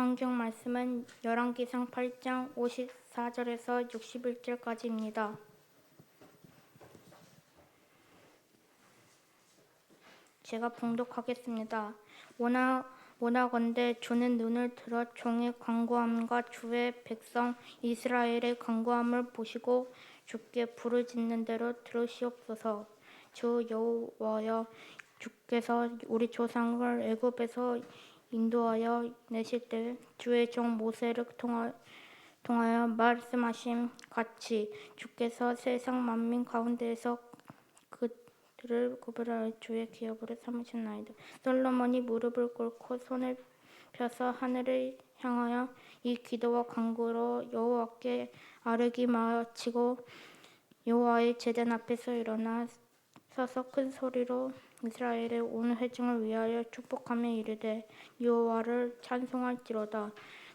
성경 말씀은 열왕기상 8장 54절에서 61절까지입니다. 제가 봉독하겠습니다. 원하건대 주는 눈을 들어 종의 간구함과 주의 백성 이스라엘의 간구함을 보시고 주께 부르짖는 대로 들으시옵소서. 주 여호와여, 주께서 우리 조상을 애굽에서 인도하여 내실 때 주의 종 모세를 통하여 말씀하신 같이 주께서 세상 만민 가운데에서 그들을 구별하여 주의 기업으로 삼으셨나이다. 솔로몬이 무릎을 꿇고 손을 펴서 하늘을 향하여 이 기도와 간구로 여호와께 아뢰기 마치고 여호와의 제단 앞에서 일어나 서서 큰 소리로 이스라엘의 온 회중을 위하여 축복하며 이르되 여호와를 찬송할지로다.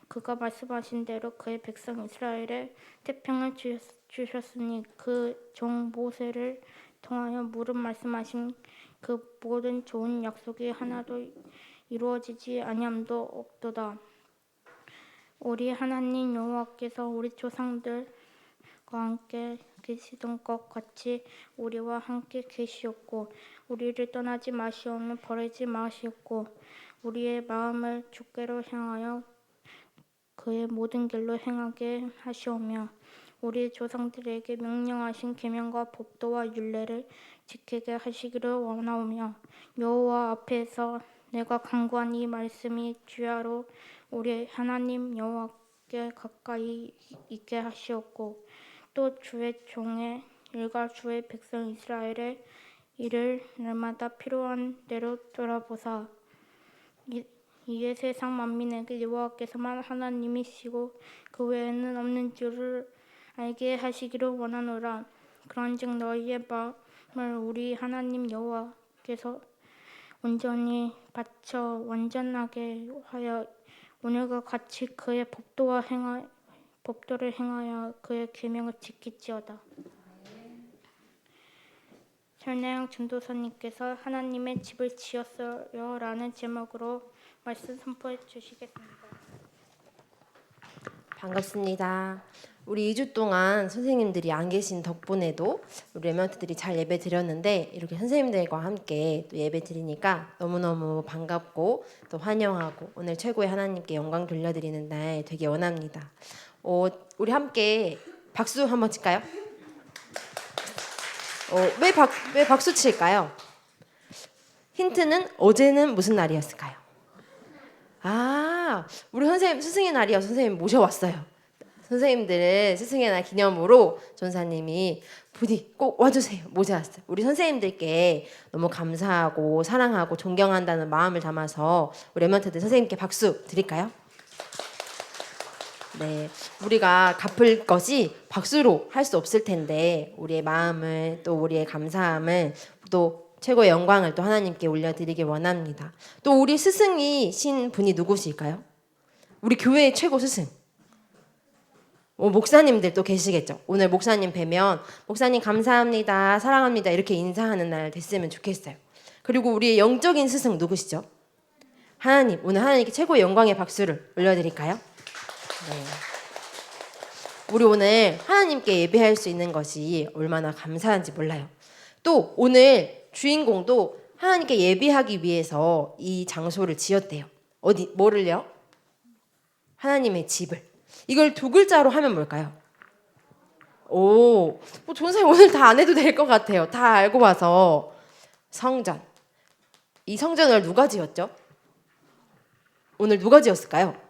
그가 말씀하신 대로 그의 백성 이스라엘의 태평을 주셨으니 그 종 모세를 통하여 무릇 말씀하신 그 모든 좋은 약속이 하나도 이루어지지 아니함도 없도다. 우리 하나님 여호와께서 우리 조상들과 함께 계시던 것 같이 우리와 함께 계시었고 우리를 떠나지 마시오며 버리지 마시었고 우리의 마음을 주께로 향하여 그의 모든 길로 행하게 하시오며 우리 조상들에게 명령하신 계명과 법도와 율례를 지키게 하시기를 원하오며 여호와 앞에서 내가 간구한 이 말씀이 주야로 우리 하나님 여호와께 가까이 있게 하시었고 또 주의 종의 일과 주의 백성 이스라엘의 일을 날마다 필요한 대로 돌아보사 이에 세상 만민에게 여호와께서만 하나님이시고 그 외에는 없는 줄을 알게 하시기를 원하노라. 그런즉 너희의 마음을 우리 하나님 여호와께서 온전히 바쳐 완전하게 하여 오늘과 같이 그의 법도를 행하여 그의 계명을 지킬지어다. 설내양 전도사님께서 하나님의 집을 지었어요 라는 제목으로 말씀 선포해 주시겠습니다. 반갑습니다. 우리 2주 동안 선생님들이 안 계신 덕분에도 우리 랩런트들이 잘 예배 드렸는데 이렇게 선생님들과 함께 또 예배 드리니까 너무너무 반갑고 또 환영하고 오늘 최고의 하나님께 영광 돌려드리는 날 되게 원합니다. 우리 함께 박수 한번 칠까요? 왜 박수 칠까요? 힌트는 어제는 무슨 날이었을까요? 우리 스승의 날이어서 선생님 모셔왔어요. 선생님들의 스승의 날 기념으로 전사님이 부디 꼭 와주세요. 모셔왔어요. 우리 선생님들께 너무 감사하고 사랑하고 존경한다는 마음을 담아서 우리 랩런트들 선생님께 박수 드릴까요? 네, 우리가 갚을 것이 박수로 할 수 없을 텐데 우리의 마음을 또 우리의 감사함을 또 최고의 영광을 또 하나님께 올려드리기 원합니다. 또 우리 스승이신 분이 누구실까요? 우리 교회의 최고 스승. 목사님들 또 계시겠죠. 오늘 목사님 뵈면 목사님 감사합니다, 사랑합니다 이렇게 인사하는 날 됐으면 좋겠어요. 그리고 우리의 영적인 스승 누구시죠? 하나님. 오늘 하나님께 최고의 영광의 박수를 올려드릴까요? 네. 우리 오늘 하나님께 예배할 수 있는 것이 얼마나 감사한지 몰라요. 또 오늘 주인공도 하나님께 예배하기 위해서 이 장소를 지었대요. 뭐를요? 하나님의 집을. 이걸 두 글자로 하면 뭘까요? 전사님 오늘 다 안 해도 될 것 같아요. 다 알고 봐서 성전. 이 성전을 누가 지었죠? 오늘 누가 지었을까요?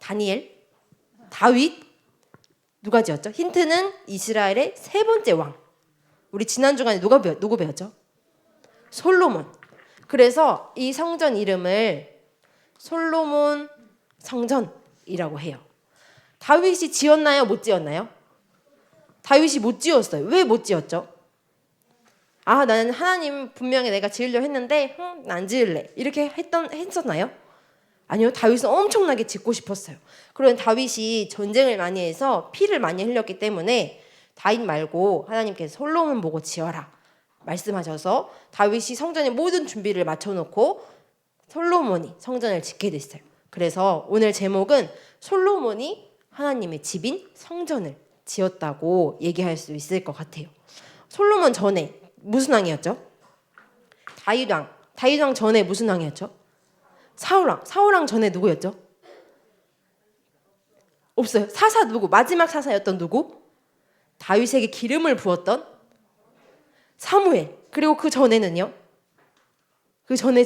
다니엘? 다윗? 누가 지었죠? 힌트는 이스라엘의 세 번째 왕. 우리 지난 주간에 누구 배웠죠? 솔로몬. 그래서 이 성전 이름을 솔로몬 성전이라고 해요. 다윗이 지었나요? 못 지었나요? 다윗이 못 지었어요. 왜 못 지었죠? 나는 하나님 분명히 내가 지으려 했는데 안 지을래. 이렇게 했었나요? 아니요. 다윗은 엄청나게 짓고 싶었어요. 그런데 다윗이 전쟁을 많이 해서 피를 많이 흘렸기 때문에 다윗 말고 하나님께서 솔로몬 보고 지어라 말씀하셔서 다윗이 성전의 모든 준비를 마쳐놓고 솔로몬이 성전을 짓게 됐어요. 그래서 오늘 제목은 솔로몬이 하나님의 집인 성전을 지었다고 얘기할 수 있을 것 같아요. 솔로몬 전에 무슨 왕이었죠? 다윗왕. 다윗왕 전에 무슨 왕이었죠? 사울왕. 사울왕 전에 누구였죠? 없어요. 사사 누구? 마지막 사사였던 누구? 다윗에게 기름을 부었던 사무엘. 그리고 그 전에는요? 그 전에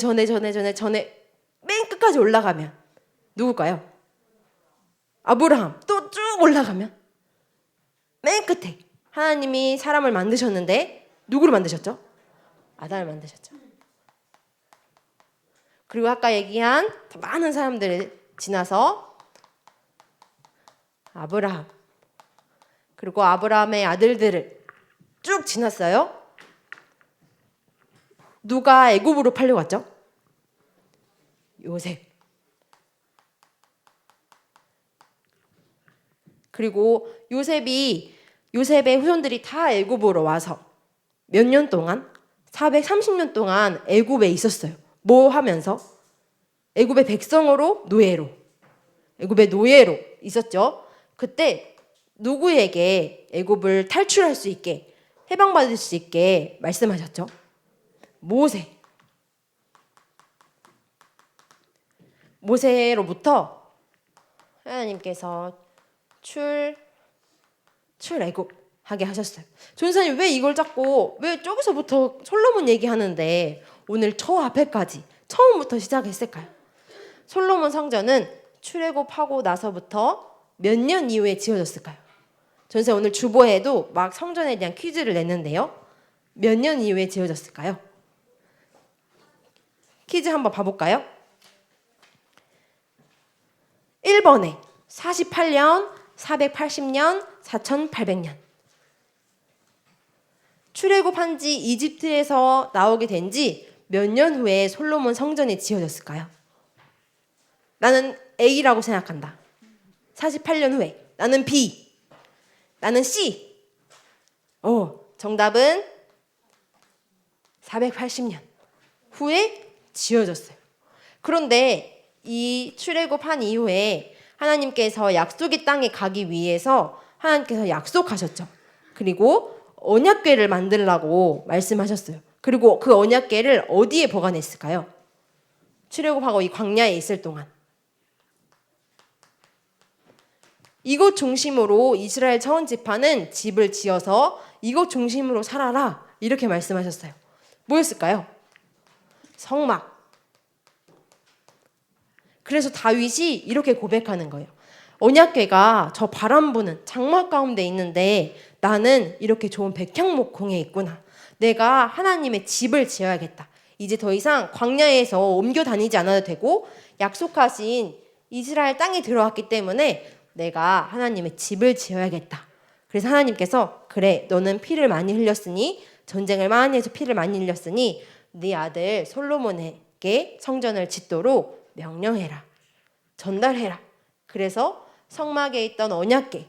맨 끝까지 올라가면 누굴까요? 아브라함. 또 쭉 올라가면 맨 끝에 하나님이 사람을 만드셨는데 누구를 만드셨죠? 아담을 만드셨죠. 그리고 아까 얘기한 많은 사람들을 지나서 아브라함, 그리고 아브라함의 아들들을 쭉 지났어요. 누가 애굽으로 팔려갔죠? 요셉. 그리고 요셉의 후손들이 다 애굽으로 와서 몇 년 동안 430년 동안 애굽에 있었어요. 뭐 하면서? 애굽의 백성으로 애굽의 노예로 있었죠. 그때 누구에게 애굽을 탈출할 수 있게 해방받을 수 있게 말씀하셨죠? 모세로부터 하나님께서 출애굽 하게 하셨어요. 전사님 왜 이걸 자꾸 왜 저기서부터 솔로몬 얘기하는데 오늘 저 앞에까지 처음부터 시작했을까요? 솔로몬 성전은 출애굽하고 나서부터 몇 년 이후에 지어졌을까요? 전사 오늘 주보에도 막 성전에 대한 퀴즈를 냈는데요. 몇 년 이후에 지어졌을까요? 퀴즈 한번 봐볼까요? 1번에 48년, 480년, 4800년. 출애굽한 지 이집트에서 나오게 된 지 몇 년 후에 솔로몬 성전이 지어졌을까요? 나는 A라고 생각한다. 48년 후에. 나는 B. 나는 C. 정답은 480년 후에 지어졌어요. 그런데 이 출애굽한 이후에 하나님께서 약속의 땅에 가기 위해서 하나님께서 약속하셨죠. 그리고 언약궤를 만들라고 말씀하셨어요. 그리고 그 언약궤를 어디에 보관했을까요? 출애굽하고 이 광야에 있을 동안. 이곳 중심으로 이스라엘 차원 지파는 집을 지어서 이곳 중심으로 살아라 이렇게 말씀하셨어요. 뭐였을까요? 성막. 그래서 다윗이 이렇게 고백하는 거예요. 언약궤가 저 바람 부는 장막 가운데 있는데 나는 이렇게 좋은 백향목공에 있구나. 내가 하나님의 집을 지어야겠다. 이제 더 이상 광야에서 옮겨 다니지 않아도 되고 약속하신 이스라엘 땅에 들어왔기 때문에 내가 하나님의 집을 지어야겠다. 그래서 하나님께서 그래 너는 피를 많이 흘렸으니 전쟁을 많이 해서 피를 많이 흘렸으니 네 아들 솔로몬에게 성전을 짓도록 명령해라. 전달해라. 그래서 성막에 있던 언약궤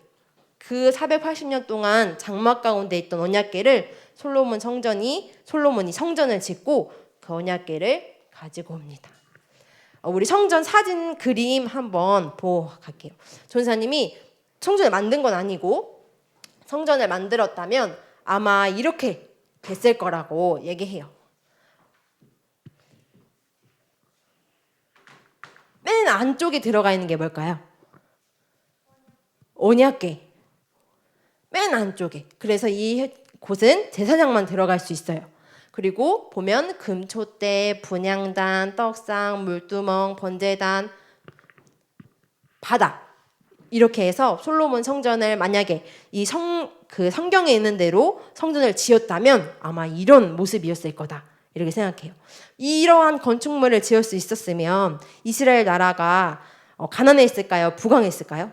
그 480년 동안 장막 가운데 있던 언약궤를 솔로몬이 성전을 짓고 그 언약궤를 가지고 옵니다. 우리 성전 사진 그림 한번 보고 갈게요. 전사님이 성전을 만든 건 아니고 성전을 만들었다면 아마 이렇게 됐을 거라고 얘기해요. 맨 안쪽에 들어가 있는 게 뭘까요? 언약궤. 맨 안쪽에. 그래서 이 곳은 제사장만 들어갈 수 있어요. 그리고 보면 금촛대, 분향단, 떡상, 물두멍, 번제단, 바다 이렇게 해서 솔로몬 성전을 만약에 그 성경에 있는 대로 성전을 지었다면 아마 이런 모습이었을 거다 이렇게 생각해요. 이러한 건축물을 지을 수 있었으면 이스라엘 나라가 가난했을까요? 부강했을까요?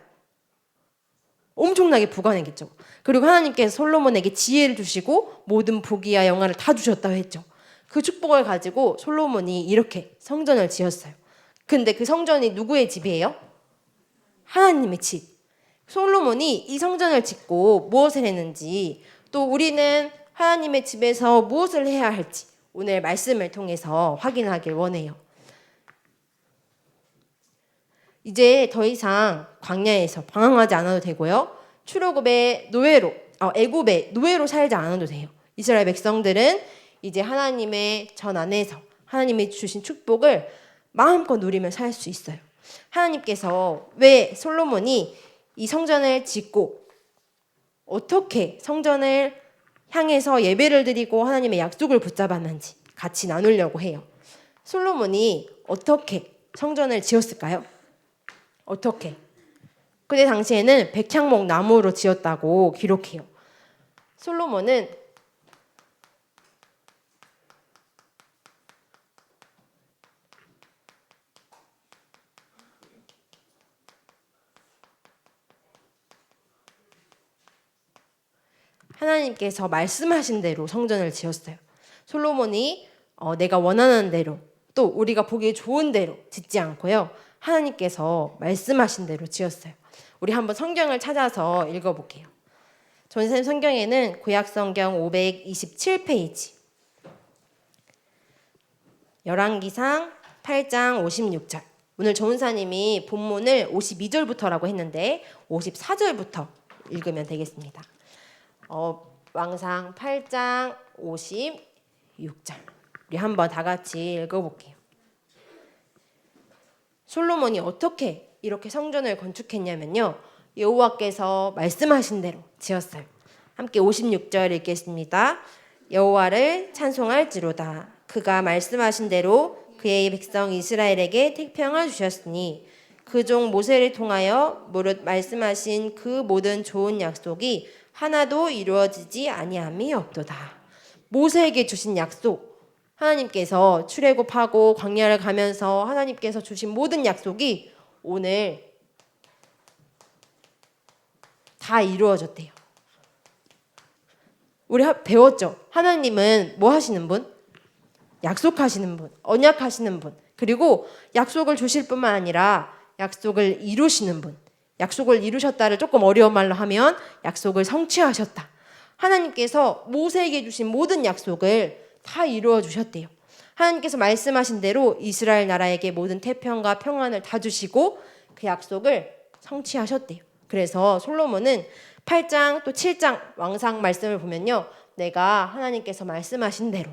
엄청나게 부강했겠죠. 그리고 하나님께서 솔로몬에게 지혜를 주시고 모든 복이야 영화를 다 주셨다고 했죠. 그 축복을 가지고 솔로몬이 이렇게 성전을 지었어요. 근데 그 성전이 누구의 집이에요? 하나님의 집. 솔로몬이 이 성전을 짓고 무엇을 했는지 또 우리는 하나님의 집에서 무엇을 해야 할지 오늘 말씀을 통해서 확인하길 원해요. 이제 더 이상 광야에서 방황하지 않아도 되고요. 출애굽의 노예로, 애굽의 노예로 살지 않아도 돼요. 이스라엘 백성들은 이제 하나님의 전 안에서 하나님이 주신 축복을 마음껏 누리며 살 수 있어요. 하나님께서 왜 솔로몬이 이 성전을 짓고 어떻게 성전을 향해서 예배를 드리고 하나님의 약속을 붙잡았는지 같이 나누려고 해요. 솔로몬이 어떻게 성전을 지었을까요? 어떻게? 그때 당시에는 백향목 나무로 지었다고 기록해요. 솔로몬은 하나님께서 말씀하신 대로 성전을 지었어요. 솔로몬이 내가 원하는 대로 또 우리가 보기에 좋은 대로 짓지 않고요. 하나님께서 말씀하신 대로 지었어요. 우리 한번 성경을 찾아서 읽어볼게요. 전선 성경에는 구약성경 527페이지 열왕기상 8장 56절. 오늘 조은사님이 본문을 52절부터라고 했는데 54절부터 읽으면 되겠습니다. 왕상 8장 56절. 우리 한번 다 같이 읽어볼게요. 솔로몬이 어떻게 이렇게 성전을 건축했냐면요. 여호와께서 말씀하신 대로 지었어요. 함께 56절 읽겠습니다. 여호와를 찬송할지로다. 그가 말씀하신 대로 그의 백성 이스라엘에게 택평을 주셨으니 그 종 모세를 통하여 무릇 말씀하신 그 모든 좋은 약속이 하나도 이루어지지 아니함이 없도다. 모세에게 주신 약속, 하나님께서 출애굽하고 광야를 가면서 하나님께서 주신 모든 약속이 오늘 다 이루어졌대요. 우리 배웠죠? 하나님은 뭐 하시는 분? 약속하시는 분, 언약하시는 분, 그리고 약속을 주실 뿐만 아니라 약속을 이루시는 분. 약속을 이루셨다를 조금 어려운 말로 하면 약속을 성취하셨다. 하나님께서 모세에게 주신 모든 약속을 다 이루어 주셨대요. 하나님께서 말씀하신 대로 이스라엘 나라에게 모든 태평과 평안을 다 주시고 그 약속을 성취하셨대요. 그래서 솔로몬은 8장 또 7장 왕상 말씀을 보면요. 내가 하나님께서 말씀하신 대로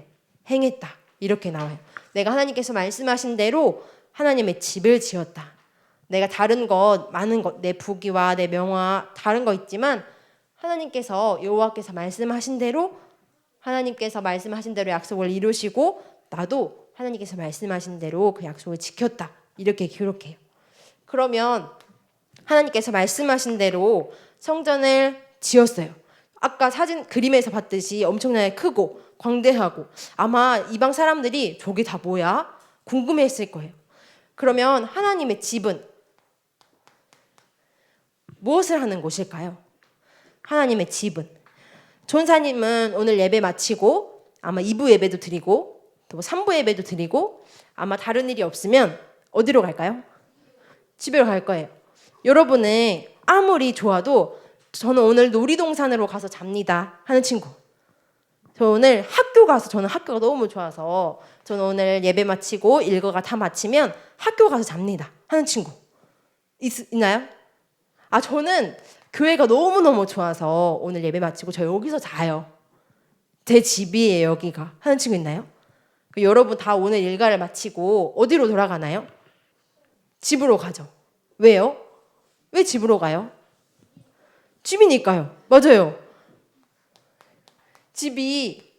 행했다. 이렇게 나와요. 내가 하나님께서 말씀하신 대로 하나님의 집을 지었다. 내가 다른 것, 많은 것, 내 부귀와 내 명화 다른 거 있지만 하나님께서 여호와께서 말씀하신 대로 하나님께서 말씀하신 대로 약속을 이루시고 나도 하나님께서 말씀하신 대로 그 약속을 지켰다. 이렇게 기록해요. 그러면 하나님께서 말씀하신 대로 성전을 지었어요. 아까 사진 그림에서 봤듯이 엄청나게 크고 광대하고 아마 이방 사람들이 저게 다 뭐야? 궁금해했을 거예요. 그러면 하나님의 집은 무엇을 하는 곳일까요? 하나님의 집은 전사님은 오늘 예배 마치고 아마 2부 예배도 드리고 또 3부 예배도 드리고 아마 다른 일이 없으면 어디로 갈까요? 집에 갈 거예요. 여러분은 아무리 좋아도 저는 오늘 놀이동산으로 가서 잡니다 하는 친구, 저 오늘 학교 가서 저는 학교가 너무 좋아서 저는 오늘 예배 마치고 일과가 다 마치면 학교 가서 잡니다 하는 친구 있나요? 저는 교회가 너무너무 좋아서 오늘 예배 마치고 저 여기서 자요. 제 집이에요 여기가 하는 친구 있나요? 여러분 다 오늘 일과를 마치고 어디로 돌아가나요? 집으로 가죠. 왜요? 왜 집으로 가요? 집이니까요. 맞아요. 집이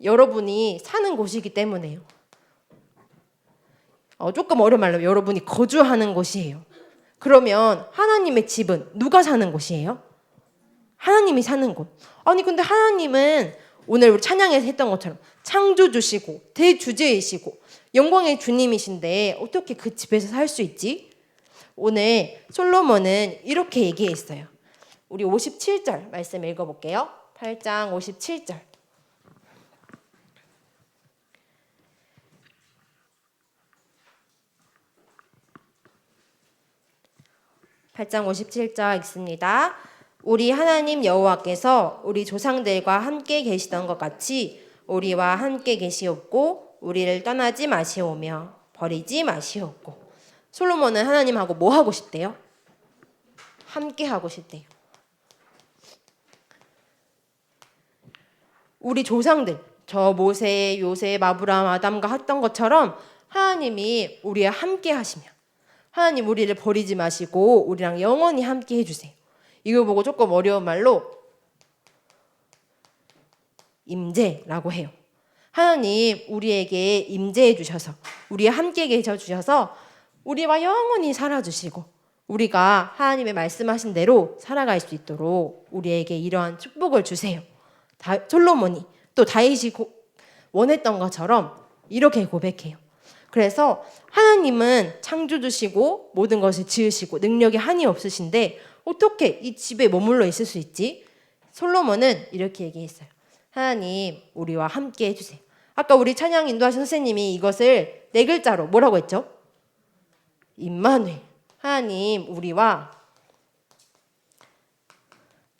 여러분이 사는 곳이기 때문에요. 조금 어려운 말로 여러분이 거주하는 곳이에요. 그러면 하나님의 집은 누가 사는 곳이에요? 하나님이 사는 곳. 아니 근데 하나님은 오늘 우리 찬양에서 했던 것처럼 창조주시고 대주제이시고 영광의 주님이신데 어떻게 그 집에서 살 수 있지? 오늘 솔로몬은 이렇게 얘기했어요. 우리 57절 말씀 읽어볼게요. 8장 57절. (8장 57절) 읽습니다. 우리 하나님 여호와께서 우리 조상들과 함께 계시던 것 같이 우리와 함께 계시옵고 우리를 떠나지 마시오며 버리지 마시옵고. 솔로몬은 하나님하고 뭐 하고 싶대요? 함께 하고 싶대요. 우리 조상들, 저 모세, 요셉, 아브라함, 아담과 했던 것처럼 하나님이 우리와 함께 하시며 하나님 우리를 버리지 마시고 우리랑 영원히 함께 해주세요. 이거 보고 조금 어려운 말로 임재라고 해요. 하나님 우리에게 임재해 주셔서 우리와 함께 계셔 주셔서 우리와 영원히 살아주시고 우리가 하나님의 말씀하신 대로 살아갈 수 있도록 우리에게 이러한 축복을 주세요. 솔로몬이 또 다윗이 원했던 것처럼 이렇게 고백해요. 그래서 하나님은 창조주시고 모든 것을 지으시고 능력이 한이 없으신데 어떻게 이 집에 머물러 있을 수 있지? 솔로몬은 이렇게 얘기했어요. 하나님 우리와 함께 해주세요. 아까 우리 찬양 인도하신 선생님이 이것을 4글자로 뭐라고 했죠? 임마누엘, 하나님 우리와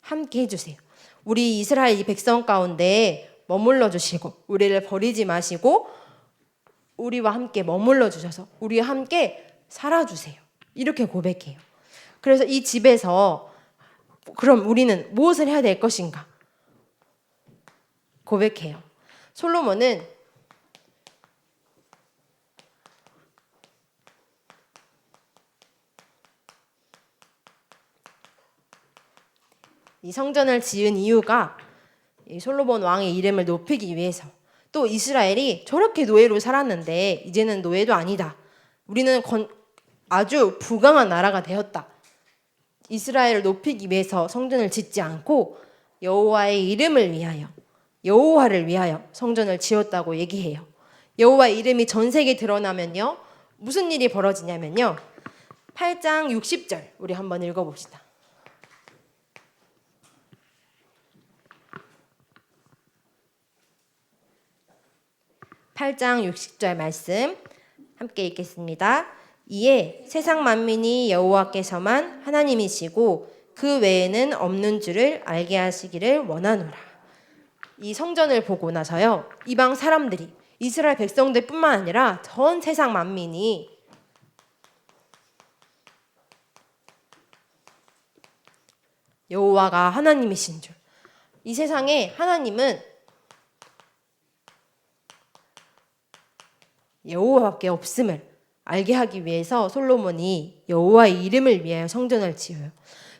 함께 해주세요. 우리 이스라엘 이 백성 가운데 머물러 주시고 우리를 버리지 마시고 우리와 함께 머물러 주셔서 우리와 함께 살아주세요. 이렇게 고백해요. 그래서 이 집에서 그럼 우리는 무엇을 해야 될 것인가? 고백해요. 솔로몬은 이 성전을 지은 이유가 이 솔로몬 왕의 이름을 높이기 위해서 또 이스라엘이 저렇게 노예로 살았는데 이제는 노예도 아니다. 우리는 아주 부강한 나라가 되었다. 이스라엘을 높이기 위해서 성전을 짓지 않고 여호와의 이름을 위하여 여호와를 위하여 성전을 지었다고 얘기해요. 여호와의 이름이 전 세계에 드러나면요. 무슨 일이 벌어지냐면요. 8장 60절 우리 한번 읽어봅시다. 8장 60절 말씀 함께 읽겠습니다. 이에 세상 만민이 여호와께서만 하나님이시고 그 외에는 없는 줄을 알게 하시기를 원하노라. 이 성전을 보고 나서요. 이방 사람들이 이스라엘 백성들뿐만 아니라 전 세상 만민이 여호와가 하나님이신 줄, 이 세상에 하나님은 여호와밖에 없음을 알게 하기 위해서 솔로몬이 여호와의 이름을 위하여 성전을 지어요.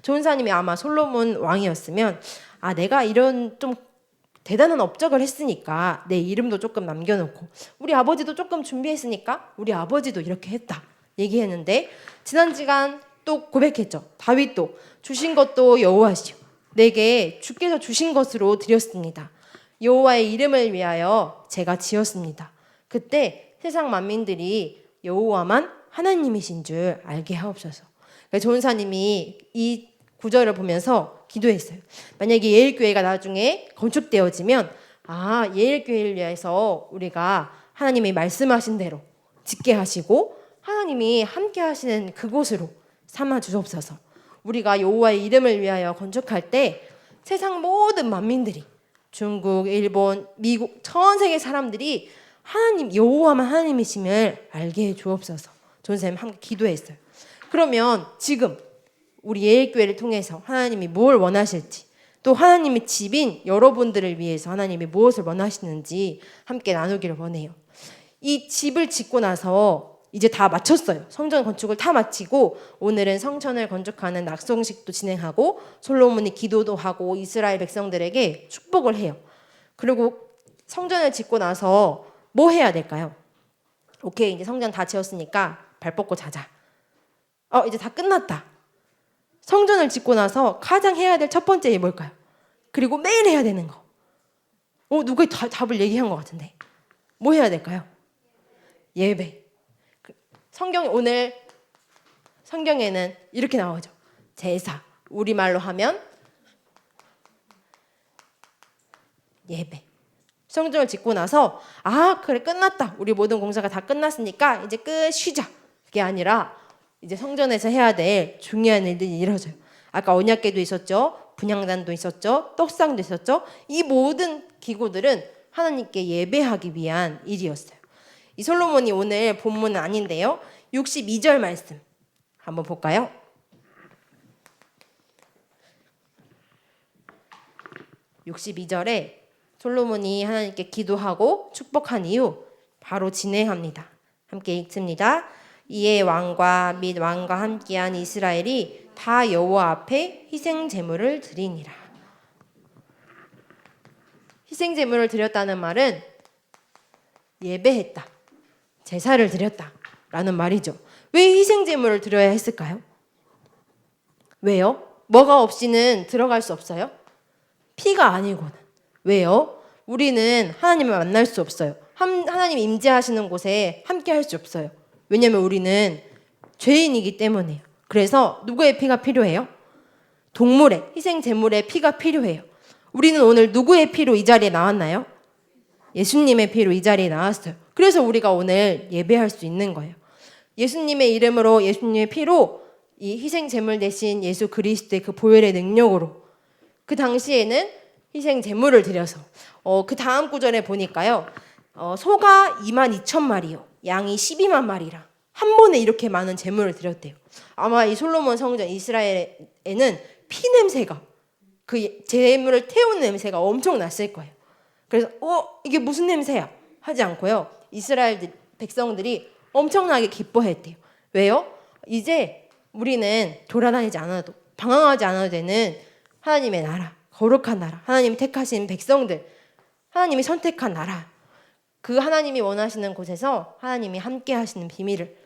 조은사님이 아마 솔로몬 왕이었으면 내가 이런 좀 대단한 업적을 했으니까 내 이름도 조금 남겨놓고 우리 아버지도 조금 준비했으니까 우리 아버지도 이렇게 했다 얘기했는데 지난 시간 또 고백했죠. 다윗도 주신 것도 여호와시오. 내게 주께서 주신 것으로 드렸습니다. 여호와의 이름을 위하여 제가 지었습니다. 그때 세상 만민들이 여호와만 하나님이신 줄 알게 하옵소서. 조은사님이 이 구절을 보면서 기도했어요. 만약에 예일교회가 나중에 건축되어지면 예일교회를 위해서 우리가 하나님이 말씀하신 대로 짓게 하시고 하나님이 함께 하시는 그곳으로 삼아 주옵소서. 우리가 여호와의 이름을 위하여 건축할 때 세상 모든 만민들이 중국, 일본, 미국 전 세계 사람들이 하나님 여호와만 하나님이심을 알게 해 주옵소서. 존쌤 함께 기도했어요. 그러면 지금 우리 예일교회를 통해서 하나님이 뭘 원하실지 또 하나님의 집인 여러분들을 위해서 하나님이 무엇을 원하시는지 함께 나누기를 원해요. 이 집을 짓고 나서 이제 다 마쳤어요. 성전 건축을 다 마치고 오늘은 성전을 건축하는 낙성식도 진행하고 솔로몬이 기도도 하고 이스라엘 백성들에게 축복을 해요. 그리고 성전을 짓고 나서 뭐 해야 될까요? 오케이, 이제 성전 다 지었으니까 발 뻗고 자자. 이제 다 끝났다. 성전을 짓고 나서 가장 해야 될 첫 번째 일 뭘까요? 그리고 매일 해야 되는 거. 누가 답을 얘기한 것 같은데. 뭐 해야 될까요? 예배. 오늘 성경에는 이렇게 나오죠. 제사. 우리말로 하면 예배. 성전을 짓고 나서 그래 끝났다. 우리 모든 공사가 다 끝났으니까 이제 쉬자. 그게 아니라 이제 성전에서 해야 될 중요한 일들이 이루어져요. 아까 언약궤도 있었죠. 분향단도 있었죠. 떡상도 있었죠. 이 모든 기구들은 하나님께 예배하기 위한 일이었어요. 이 솔로몬이 오늘 본문은 아닌데요. 62절 말씀 한번 볼까요? 62절에 솔로몬이 하나님께 기도하고 축복한 이후 바로 진행합니다. 함께 읽습니다. 이에 왕과 및 왕과 함께한 이스라엘이 다 여호와 앞에 희생 제물을 드리니라. 희생 제물을 드렸다는 말은 예배했다, 제사를 드렸다 라는 말이죠. 왜 희생 제물을 드려야 했을까요? 왜요? 뭐가 없이는 들어갈 수 없어요? 피가 아니고는. 왜요? 우리는 하나님을 만날 수 없어요. 하나님 임재하시는 곳에 함께 할 수 없어요. 왜냐하면 우리는 죄인이기 때문이에요. 그래서 누구의 피가 필요해요? 동물의 희생 제물의 피가 필요해요. 우리는 오늘 누구의 피로 이 자리에 나왔나요? 예수님의 피로 이 자리에 나왔어요. 그래서 우리가 오늘 예배할 수 있는 거예요. 예수님의 이름으로, 예수님의 피로, 이 희생 제물 대신 예수 그리스도의 그 보혈의 능력으로, 그 당시에는 희생 제물을 드려서 그 다음 구절에 보니까요, 소가 22,000마리요, 양이 12만 마리라 한 번에 이렇게 많은 제물을 드렸대요. 아마 이 솔로몬 성전 이스라엘에는 피 냄새가, 그 제물을 태우는 냄새가 엄청 났을 거예요. 그래서 이게 무슨 냄새야 하지 않고요, 이스라엘 백성들이 엄청나게 기뻐했대요. 왜요? 이제 우리는 돌아다니지 않아도, 방황하지 않아도 되는 하나님의 나라, 거룩한 나라, 하나님이 택하신 백성들, 하나님이 선택한 나라, 그 하나님이 원하시는 곳에서 하나님이 함께 하시는 비밀을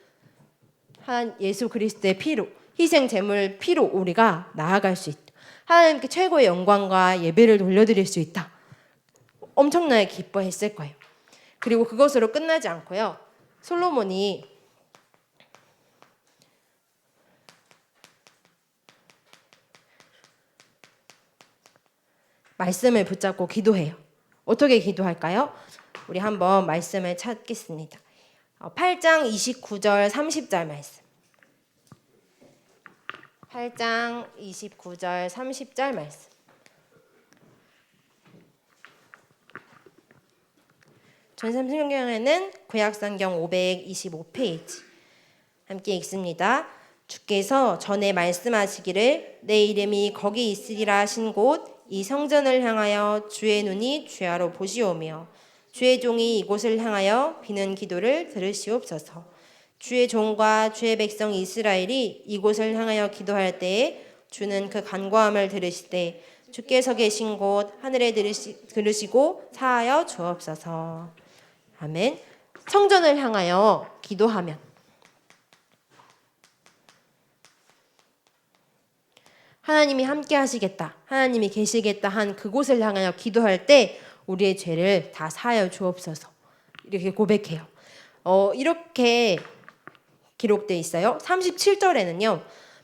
예수 그리스도의 피로, 희생 제물 피로 우리가 나아갈 수 있다. 하나님께 최고의 영광과 예배를 돌려드릴 수 있다. 엄청나게 기뻐했을 거예요. 그리고 그것으로 끝나지 않고요, 솔로몬이 말씀을 붙잡고 기도해요. 어떻게 기도할까요? 우리 한번 말씀을 찾겠습니다. 8장 29절 30절 말씀. 8장 29절 30절 말씀. 전삼성경에는 구약성경 525페이지 함께 읽습니다. 주께서 전에 말씀하시기를 내 이름이 거기 있으리라 하신 곳 이 성전을 향하여 주의 눈이 주야로 보시오며 주의 종이 이곳을 향하여 비는 기도를 들으시옵소서. 주의 종과 주의 백성 이스라엘이 이곳을 향하여 기도할 때에 주는 그 간구함을 들으시되 주께서 계신 곳 하늘에 들으시고 사하여 주옵소서. 아멘. 성전을 향하여 기도하면 하나님이 함께 하시겠다, 하나님이 계시겠다 한 그곳을 향하여 기도할 때 우리의 죄를 다 사하여 주옵소서. 이렇게 고백해요. 이렇게 기록되어 있어요. 37절에는요.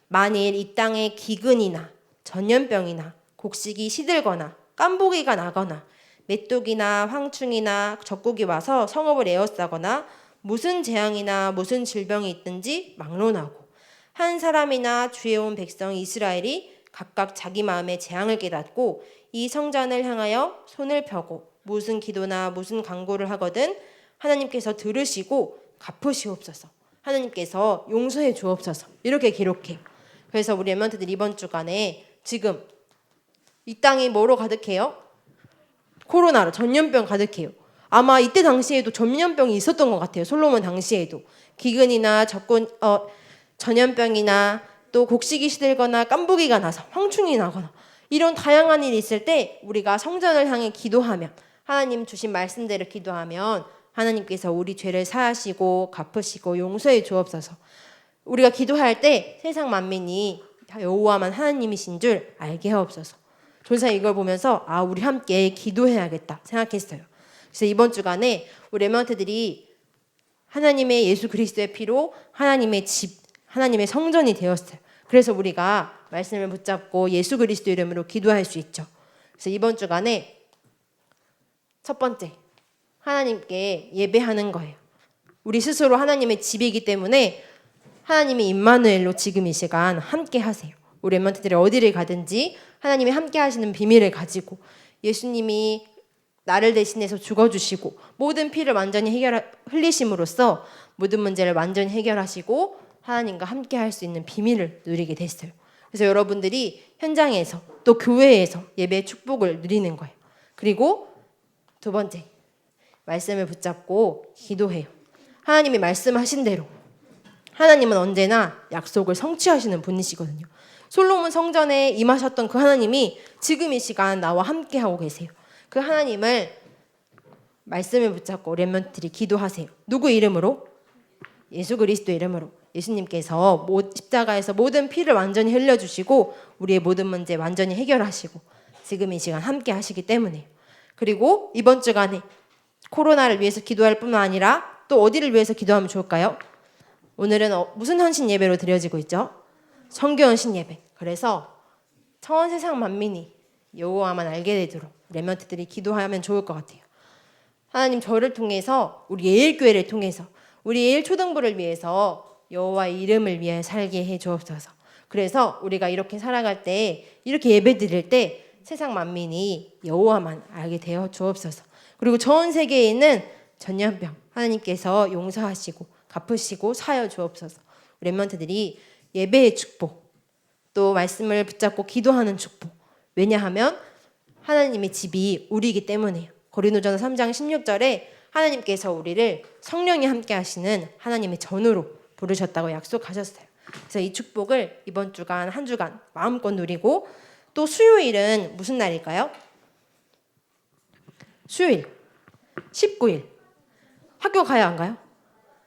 만일 이 땅에 기근이나 전염병이나 곡식이 시들거나 깐보기가 나거나 메뚜기나 황충이나 적국이 와서 성읍을 에워싸거나 무슨 재앙이나 무슨 질병이 있든지 막론하고 한 사람이나 주에 온 백성 이스라엘이 각각 자기 마음의 재앙을 깨닫고 이 성전을 향하여 손을 펴고 무슨 기도나 무슨 간구를 하거든 하나님께서 들으시고 갚으시옵소서. 하나님께서 용서해 주옵소서. 이렇게 기록해요. 그래서 우리 엠먼트들 이번 주간에 지금 이 땅이 뭐로 가득해요? 코로나로, 전염병 가득해요. 아마 이때 당시에도 전염병이 있었던 것 같아요. 솔로몬 당시에도 기근이나 전염병이나 또 곡식이 시들거나 깐부기가 나서 황충이 나거나 이런 다양한 일이 있을 때 우리가 성전을 향해 기도하면, 하나님 주신 말씀대로 기도하면 하나님께서 우리 죄를 사하시고 갚으시고 용서해 주옵소서. 우리가 기도할 때 세상 만민이 여호와만 하나님이신 줄 알게 하옵소서. 존사 이걸 보면서 우리 함께 기도해야겠다 생각했어요. 그래서 이번 주간에 우리 렘넌트들이 하나님의 예수 그리스도의 피로 하나님의 집, 하나님의 성전이 되었어요. 그래서 우리가 말씀을 붙잡고 예수 그리스도 이름으로 기도할 수 있죠. 그래서 이번 주간에 첫 번째, 하나님께 예배하는 거예요. 우리 스스로 하나님의 집이기 때문에 하나님이 임마누엘로 지금 이 시간 함께 하세요. 우리 렘넌트들이 어디를 가든지 하나님이 함께 하시는 비밀을 가지고 예수님이 나를 대신해서 죽어주시고 모든 피를 완전히 흘리심으로써 모든 문제를 완전히 해결하시고 하나님과 함께 할 수 있는 비밀을 누리게 됐어요. 그래서 여러분들이 현장에서 또 교회에서 예배의 축복을 누리는 거예요. 그리고 두 번째, 말씀을 붙잡고 기도해요. 하나님이 말씀하신 대로 하나님은 언제나 약속을 성취하시는 분이시거든요. 솔로몬 성전에 임하셨던 그 하나님이 지금 이 시간 나와 함께 하고 계세요. 그 하나님을 말씀을 붙잡고 렘넌트들이 기도하세요. 누구 이름으로? 예수 그리스도 이름으로. 예수님께서 십자가에서 모든 피를 완전히 흘려주시고 우리의 모든 문제 완전히 해결하시고 지금 이 시간 함께 하시기 때문에요. 그리고 이번 주간에 코로나를 위해서 기도할 뿐만 아니라 또 어디를 위해서 기도하면 좋을까요? 오늘은 무슨 헌신 예배로 드려지고 있죠? 성교 헌신 예배. 그래서 천 세상 만민이 여호와만 알게 되도록 렘넌트들이 기도하면 좋을 것 같아요. 하나님 저를 통해서 우리 예일교회를 통해서 우리 예일 초등부를 위해서 여호와의 이름을 위해 살게 해 주옵소서. 그래서 우리가 이렇게 살아갈 때 이렇게 예배 드릴 때 세상 만민이 여호와만 알게 되어 주옵소서. 그리고 전 세계에 있는 전염병 하나님께서 용서하시고 갚으시고 사여 주옵소서. 렘넌트들이 예배의 축복 또 말씀을 붙잡고 기도하는 축복. 왜냐하면 하나님의 집이 우리이기 때문에요. 고린도전서 3장 16절에 하나님께서 우리를 성령이 함께 하시는 하나님의 전으로 부르셨다고 약속하셨어요. 그래서 이 축복을 이번 주간 한 주간 마음껏 누리고 또 수요일은 무슨 날일까요? 수요일 19일 학교 가요 안 가요?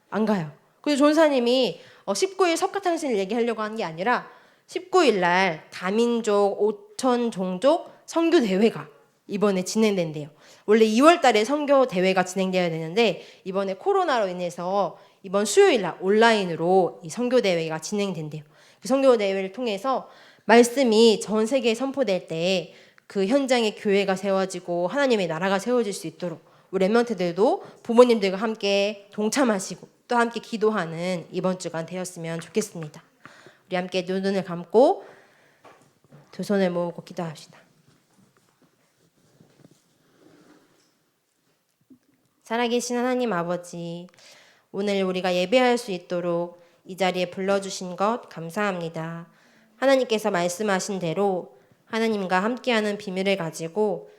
안 가요. 그래서 전사님이 19일 석가탄신을 얘기하려고 한 게 아니라 19일 날 다민족 5천 종족 선교 대회가 이번에 진행된대요. 원래 2월 달에 선교 대회가 진행되어야 되는데 이번에 코로나로 인해서 이번 수요일 날 온라인으로 이 선교 대회가 진행된대요. 그 선교 대회를 통해서 말씀이 전 세계에 선포될 때 그 현장에 교회가 세워지고 하나님의 나라가 세워질 수 있도록 우리 렘넌트들도 부모님들과 함께 동참하시고 또 함께 기도하는 이번 주간 되었으면 좋겠습니다. 우리 함께 두 눈을 감고 두 손을 모으고 기도합시다. 살아계신 하나님 아버지, 오늘 우리가 예배할 수 있도록 이 자리에 불러주신 것 감사합니다. 하나님께서 말씀하신 대로 하나님과 함께하는 비밀을 가지고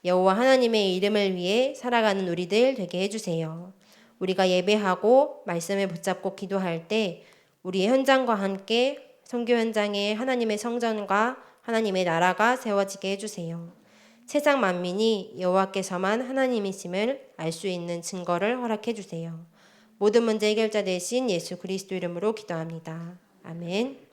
여호와 하나님의 이름을 위해 살아가는 우리들 되게 해주세요. 우리가 예배하고 말씀을 붙잡고 기도할 때 우리의 현장과 함께 선교 현장에 하나님의 성전과 하나님의 나라가 세워지게 해주세요. 세상 만민이 여호와께서만 하나님이심을 알 수 있는 증거를 허락해 주세요. 모든 문제 해결자 되신 예수 그리스도 이름으로 기도합니다. 아멘.